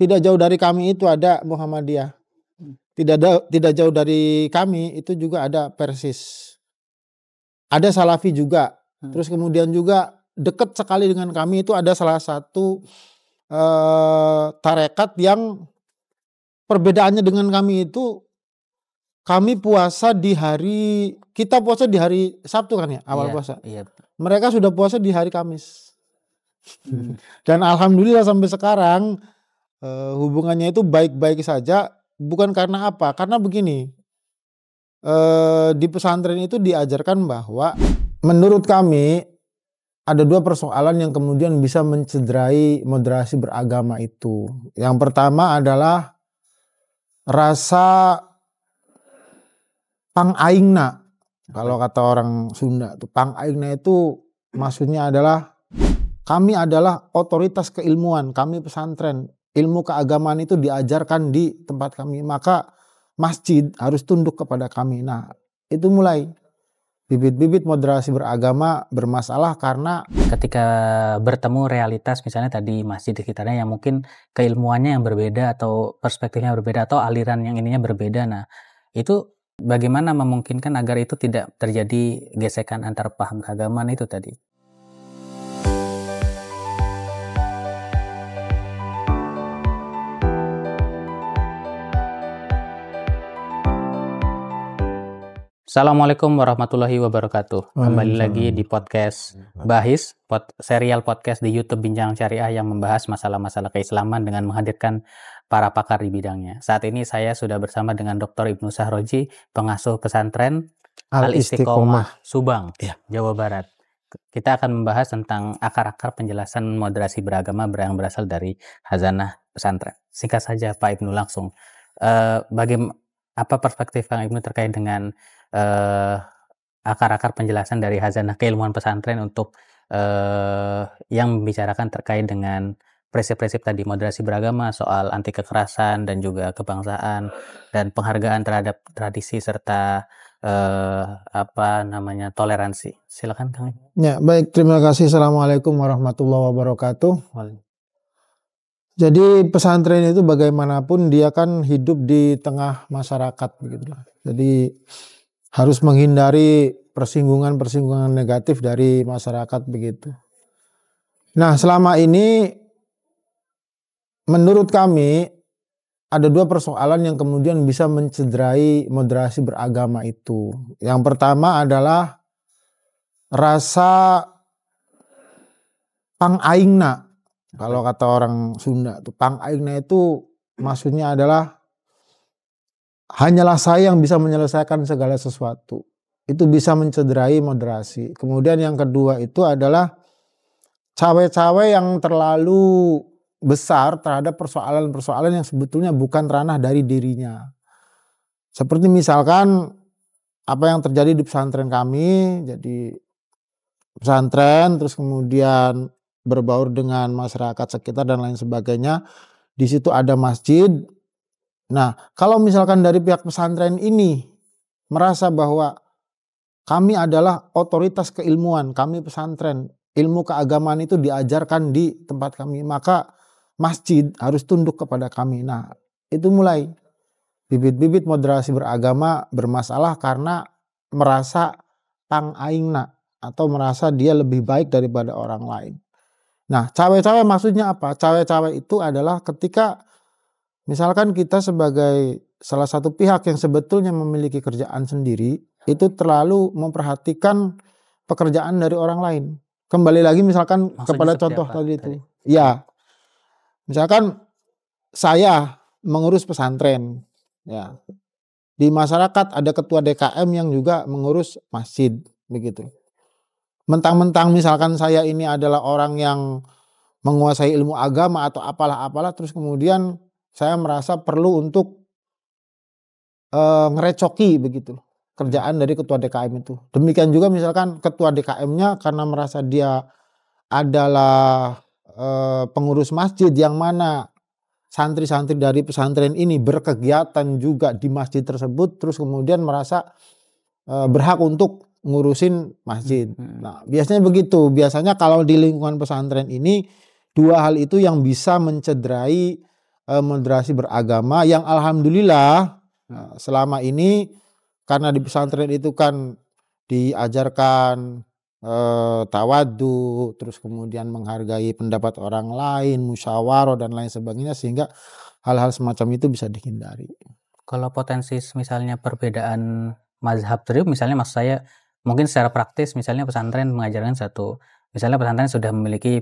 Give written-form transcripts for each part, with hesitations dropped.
tidak jauh dari kami itu ada Muhammadiyah. Tidak jauh dari kami itu juga ada Persis. Ada Salafi juga. Terus kemudian juga dekat sekali dengan kami itu ada salah satu tarekat yang perbedaannya dengan kami itu, kami puasa di hari, kita puasa di hari Sabtu kan ya, awal puasa. Iya. Mereka sudah puasa di hari Kamis. Dan alhamdulillah sampai sekarang hubungannya itu baik-baik saja. Bukan karena apa? Karena begini, di pesantren itu diajarkan bahwa menurut kami ada dua persoalan yang kemudian bisa mencederai moderasi beragama itu. Yang pertama adalah rasa pang-aingna. Kalau kata orang Sunda tuh, pang-aingna itu maksudnya adalah kami adalah otoritas keilmuan, kami pesantren. Ilmu keagamaan itu diajarkan di tempat kami, maka masjid harus tunduk kepada kami. Nah, itu mulai bibit-bibit moderasi beragama bermasalah karena ketika bertemu realitas, misalnya tadi masjid di sekitarnya yang mungkin keilmuannya yang berbeda atau perspektifnya berbeda atau aliran yang ininya berbeda. Nah, itu bagaimana memungkinkan agar itu tidak terjadi gesekan antar paham keagamaan itu tadi? Assalamualaikum warahmatullahi wabarakatuh. Kembali lagi di podcast Bahis, serial podcast di YouTube Bincang Syariah yang membahas masalah-masalah keislaman dengan menghadirkan para pakar di bidangnya. Saat ini saya sudah bersama dengan Dr. Ibnu Sahroji, pengasuh pesantren Al-Istiqomah Subang, Jawa Barat. Kita akan membahas tentang akar-akar penjelasan moderasi beragama yang berasal dari Khazanah pesantren. Singkat saja Pak Ibnu, langsung. Apa perspektif Kang Ibnu terkait dengan akar-akar penjelasan dari Khazanah keilmuan pesantren untuk yang membicarakan terkait dengan prinsip-prinsip tadi moderasi beragama, soal anti kekerasan dan juga kebangsaan dan penghargaan terhadap tradisi serta toleransi. Silakan Kang. Ya, baik, terima kasih. Assalamualaikum warahmatullahi wabarakatuh. Jadi pesantren itu bagaimanapun dia kan hidup di tengah masyarakat begitu. Jadi harus menghindari persinggungan-persinggungan negatif dari masyarakat begitu. Nah, selama ini menurut kami ada dua persoalan yang kemudian bisa mencederai moderasi beragama itu. Yang pertama adalah rasa pang-aingna. Kalau kata orang Sunda tuh, pang-aingna itu maksudnya adalah hanyalah saya yang bisa menyelesaikan segala sesuatu. Itu bisa mencederai moderasi. Kemudian yang kedua itu adalah cawe-cawe yang terlalu besar terhadap persoalan-persoalan yang sebetulnya bukan ranah dari dirinya. Seperti misalkan apa yang terjadi di pesantren kami, jadi pesantren terus kemudian berbaur dengan masyarakat sekitar dan lain sebagainya. Di situ ada masjid. Nah, kalau misalkan dari pihak pesantren ini merasa bahwa kami adalah otoritas keilmuan, kami pesantren, ilmu keagamaan itu diajarkan di tempat kami, maka masjid harus tunduk kepada kami. Nah, itu mulai bibit-bibit moderasi beragama bermasalah karena merasa pang-aingna atau merasa dia lebih baik daripada orang lain. Nah, cawe-cawe maksudnya apa? Cawe-cawe itu adalah ketika misalkan kita sebagai salah satu pihak yang sebetulnya memiliki kerjaan sendiri, itu terlalu memperhatikan pekerjaan dari orang lain. Kembali lagi misalkan maksudnya kepada contoh tadi itu. Ya, misalkan saya mengurus pesantren. Ya, di masyarakat ada ketua DKM yang juga mengurus masjid, begitu. Mentang-mentang misalkan saya ini adalah orang yang menguasai ilmu agama atau apalah-apalah, terus kemudian saya merasa perlu untuk ngerecoki begitu kerjaan dari ketua DKM itu. Demikian juga misalkan ketua DKM-nya karena merasa dia adalah pengurus masjid yang mana santri-santri dari pesantren ini berkegiatan juga di masjid tersebut, terus kemudian merasa berhak untuk ngurusin masjid. Nah, biasanya begitu. Biasanya kalau di lingkungan pesantren ini dua hal itu yang bisa mencederai moderasi beragama yang alhamdulillah selama ini karena di pesantren itu kan diajarkan tawadu, terus kemudian menghargai pendapat orang lain, musyawarah dan lain sebagainya, sehingga hal-hal semacam itu bisa dihindari. Kalau potensi misalnya perbedaan mazhab tadi, misalnya maksud saya mungkin secara praktis misalnya pesantren mengajarkan misalnya pesantren sudah memiliki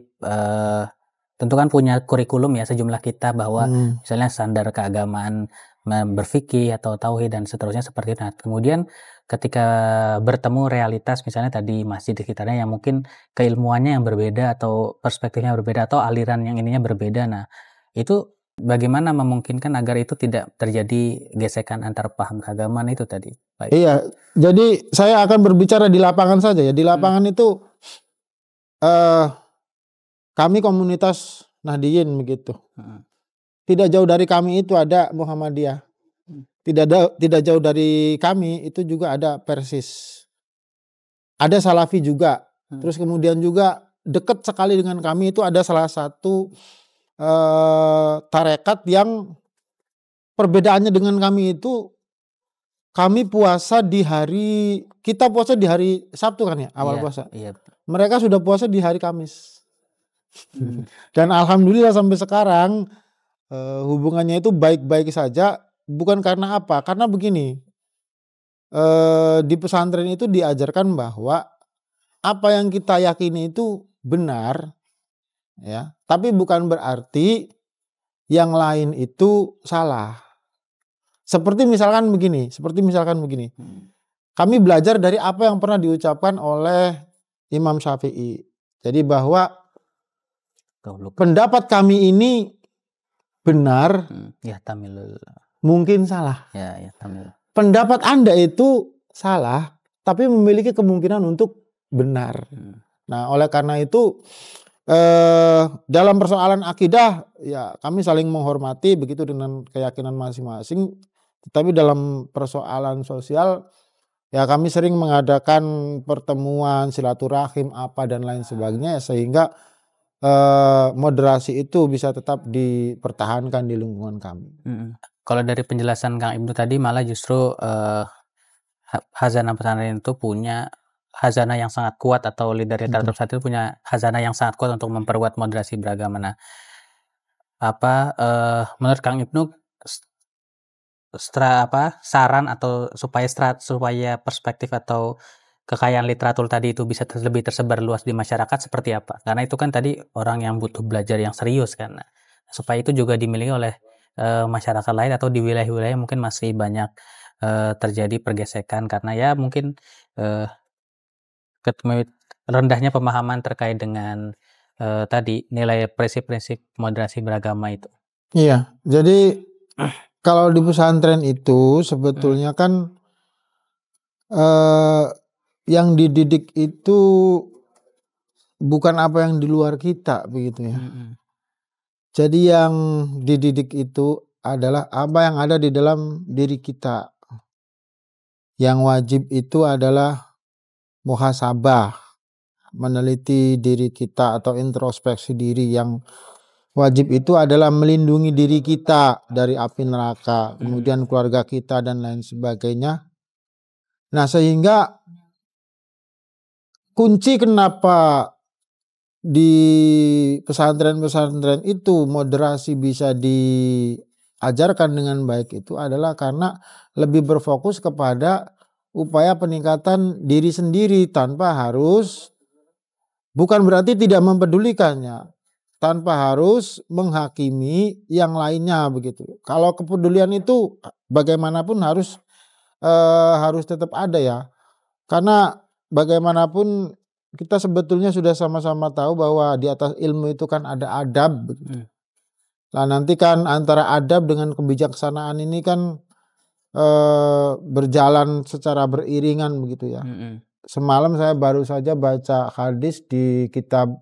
tentu kan punya kurikulum ya sejumlah kitab bahwa misalnya standar keagamaan berfikih atau tauhid dan seterusnya seperti itu. Nah, kemudian ketika bertemu realitas misalnya tadi masjid di sekitarnya yang mungkin keilmuannya yang berbeda atau perspektifnya berbeda atau aliran yang ininya berbeda. Nah, itu bagaimana memungkinkan agar itu tidak terjadi gesekan antar paham keagamaan itu tadi? Baik. Iya, jadi saya akan berbicara di lapangan saja ya. Di lapangan itu kami komunitas Nahdiyin begitu. Tidak jauh dari kami itu ada Muhammadiyah. Tidak jauh dari kami itu juga ada Persis. Ada Salafi juga. Terus kemudian juga dekat sekali dengan kami itu ada salah satu tarekat yang perbedaannya dengan kami itu, kami puasa di hari, kita puasa di hari Sabtu kan ya, awal puasa. Iya. Mereka sudah puasa di hari Kamis. Dan alhamdulillah sampai sekarang hubungannya itu baik-baik saja. Bukan karena apa? Karena begini, di pesantren itu diajarkan bahwa apa yang kita yakini itu benar, ya. Tapi bukan berarti yang lain itu salah. Seperti misalkan begini. Kami belajar dari apa yang pernah diucapkan oleh Imam Syafi'i. Jadi bahwa pendapat kami ini benar, mungkin salah. Pendapat Anda itu salah, tapi memiliki kemungkinan untuk benar. Nah, oleh karena itu dalam persoalan akidah ya kami saling menghormati begitu dengan keyakinan masing-masing. Tetapi dalam persoalan sosial ya kami sering mengadakan pertemuan, silaturahim apa dan lain sebagainya, sehingga moderasi itu bisa tetap dipertahankan di lingkungan kami. Kalau dari penjelasan Kang Ibnu tadi malah justru Khazanah pesantren itu punya khazanah yang sangat kuat, atau leader literatur pesantren itu punya khazanah yang sangat kuat untuk memperkuat moderasi beragama. Nah, menurut Kang Ibnu saran atau supaya perspektif atau kekayaan literatur tadi itu bisa lebih tersebar luas di masyarakat seperti apa? Karena itu kan tadi orang yang butuh belajar yang serius kan. Nah, supaya itu juga dimiliki oleh masyarakat lain atau di wilayah-wilayah mungkin masih banyak terjadi pergesekan karena ya mungkin rendahnya pemahaman terkait dengan tadi nilai prinsip-prinsip moderasi beragama itu. Iya, jadi kalau di pesantren itu sebetulnya kan yang dididik itu bukan apa yang di luar kita begitu ya. Jadi yang dididik itu adalah apa yang ada di dalam diri kita. Yang wajib itu adalah muhasabah, meneliti diri kita atau introspeksi diri. Yang wajib itu adalah melindungi diri kita dari api neraka, kemudian keluarga kita dan lain sebagainya. Nah, sehingga kunci kenapa di pesantren-pesantren itu moderasi bisa diajarkan dengan baik itu adalah karena lebih berfokus kepada upaya peningkatan diri sendiri tanpa harus, bukan berarti tidak mempedulikannya, tanpa harus menghakimi yang lainnya begitu. Kalau kepedulian itu bagaimanapun harus tetap ada ya. Karena bagaimanapun kita sebetulnya sudah sama-sama tahu bahwa di atas ilmu itu kan ada adab begitu. Nah, nanti kan antara adab dengan kebijaksanaan ini kan berjalan secara beriringan begitu ya. Semalam saya baru saja baca hadis di kitab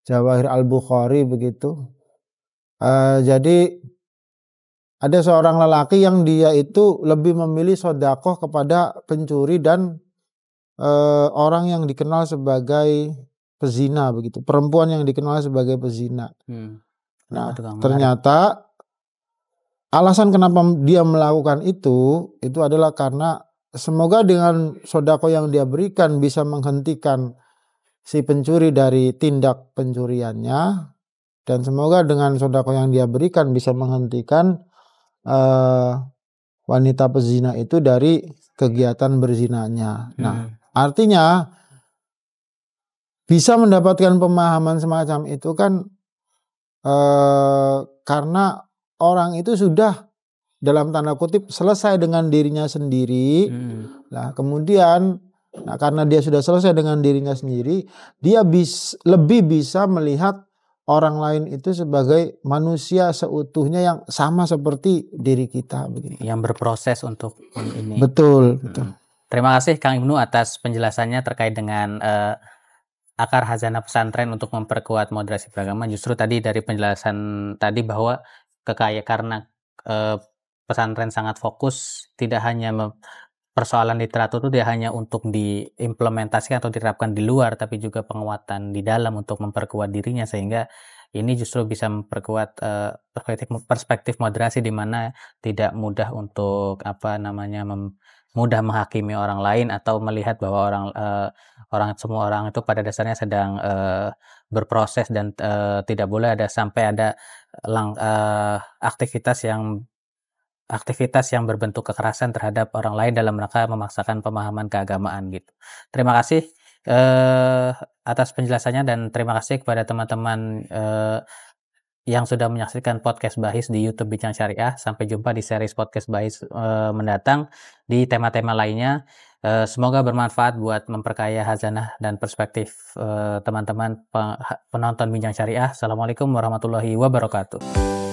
Jawahir Al-Bukhari begitu. Jadi ada seorang lelaki yang dia itu lebih memilih sedekah kepada pencuri dan orang yang dikenal sebagai pezina begitu, perempuan yang dikenal sebagai pezina. Nah, ternyata alasan kenapa dia melakukan itu adalah karena semoga dengan sodako yang dia berikan bisa menghentikan si pencuri dari tindak pencuriannya, dan semoga dengan sodako yang dia berikan bisa menghentikan wanita pezina itu dari kegiatan berzinanya. Nah, artinya bisa mendapatkan pemahaman semacam itu kan karena orang itu sudah dalam tanda kutip selesai dengan dirinya sendiri. Nah, kemudian karena dia sudah selesai dengan dirinya sendiri, dia lebih bisa melihat orang lain itu sebagai manusia seutuhnya yang sama seperti diri kita begitu. Yang berproses untuk ini. Betul. Terima kasih Kang Ibnu atas penjelasannya terkait dengan akar hazanah pesantren untuk memperkuat moderasi beragama. Justru tadi dari penjelasan tadi bahwa karena pesantren sangat fokus, tidak hanya persoalan literatur itu tidak hanya untuk diimplementasikan atau diterapkan di luar, tapi juga penguatan di dalam untuk memperkuat dirinya, sehingga ini justru bisa memperkuat perspektif moderasi di mana tidak mudah untuk mudah menghakimi orang lain atau melihat bahwa semua orang itu pada dasarnya sedang berproses dan tidak boleh sampai ada aktivitas yang berbentuk kekerasan terhadap orang lain dalam rangka memaksakan pemahaman keagamaan gitu. Terima kasih atas penjelasannya dan terima kasih kepada teman-teman yang sudah menyaksikan podcast Bahis di YouTube Bincang Syariah. Sampai jumpa di series podcast Bahis mendatang di tema-tema lainnya. Semoga bermanfaat buat memperkaya hazanah dan perspektif teman-teman penonton Bincang Syariah. Assalamualaikum warahmatullahi wabarakatuh.